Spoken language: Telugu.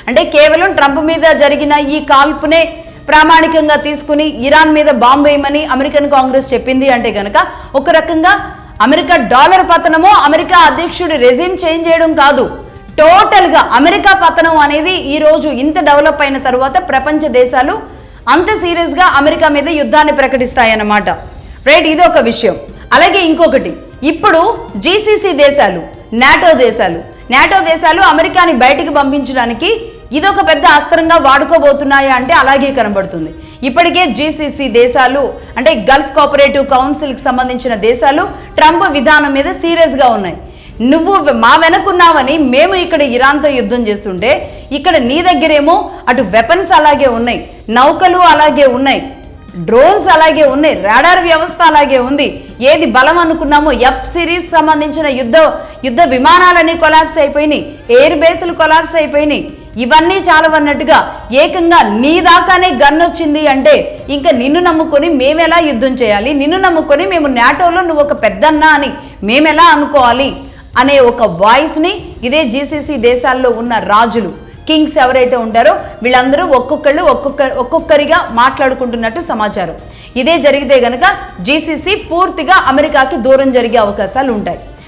అంటే కేవలం ట్రంప్ మీద జరిగిన ఈ కాల్పునే ప్రామాణికంగా తీసుకుని ఇరాన్ మీద బాంబు వేయమని అమెరికన్ కాంగ్రెస్ చెప్పింది అంటే గనక ఒక రకంగా అమెరికా డాలర్ పతనమో అమెరికా అధ్యక్షుడి రెజ్యూమ్ చేంజ్ చేయడం కాదు, టోటల్ గా అమెరికా పతనం అనేది ఈ రోజు ఇంత డెవలప్ అయిన తర్వాత ప్రపంచ దేశాలు అంత సీరియస్ గా అమెరికా మీద యుద్ధాన్ని ప్రకటిస్తాయన్నమాట. రైట్, ఇది ఒక విషయం. అలాగే ఇంకొకటి, ఇప్పుడు జీసీసీ దేశాలు, నాటో దేశాలు అమెరికాని బయటికి పంపించడానికి ఇదొక పెద్ద అస్త్రంగా వాడుకోబోతున్నాయా అంటే అలాగే కనబడుతుంది. ఇప్పటికే జీసీసీ దేశాలు అంటే గల్ఫ్ కోఆపరేటివ్ కౌన్సిల్ కి సంబంధించిన దేశాలు ట్రంప్ విధానం మీద సీరియస్ గా ఉన్నాయి. నువ్వు మా వెనకున్నావని మేము ఇక్కడ ఇరాన్తో యుద్ధం చేస్తుంటే ఇక్కడ నీ దగ్గరేమో అటు వెపన్స్ అలాగే ఉన్నాయి, నౌకలు అలాగే ఉన్నాయి, డ్రోన్స్ అలాగే ఉన్నాయి, రాడార్ వ్యవస్థ అలాగే ఉంది. ఏది బలం అనుకున్నామో ఎఫ్ సిరీస్ సంబంధించిన యుద్ధ విమానాలన్నీ కొలాప్స్ అయిపోయినాయి, ఎయిర్ బేస్లు కొలాప్స్ అయిపోయినాయి. ఇవన్నీ చాలవన్నట్టుగా ఏకంగా నీ దాకానే గన్ వచ్చింది అంటే ఇంకా నిన్ను నమ్ముకొని మేమెలా యుద్ధం చేయాలి, నిన్ను నమ్ముకొని మేము నాటోలో నువ్వు ఒక పెద్దన్నా అని మేమెలా అనుకోవాలి అనే ఒక వాయిస్ ని ఇదే జీసీసీ దేశాల్లో ఉన్న రాజులు, కింగ్స్ ఎవరైతే ఉంటారో వీళ్ళందరూ ఒక్కొక్కరిగా మాట్లాడుకుంటున్నట్టు సమాచారం. ఇదే జరిగితే గనక జీసీసీ పూర్తిగా అమెరికాకి దూరం జరిగే అవకాశాలు ఉంటాయి.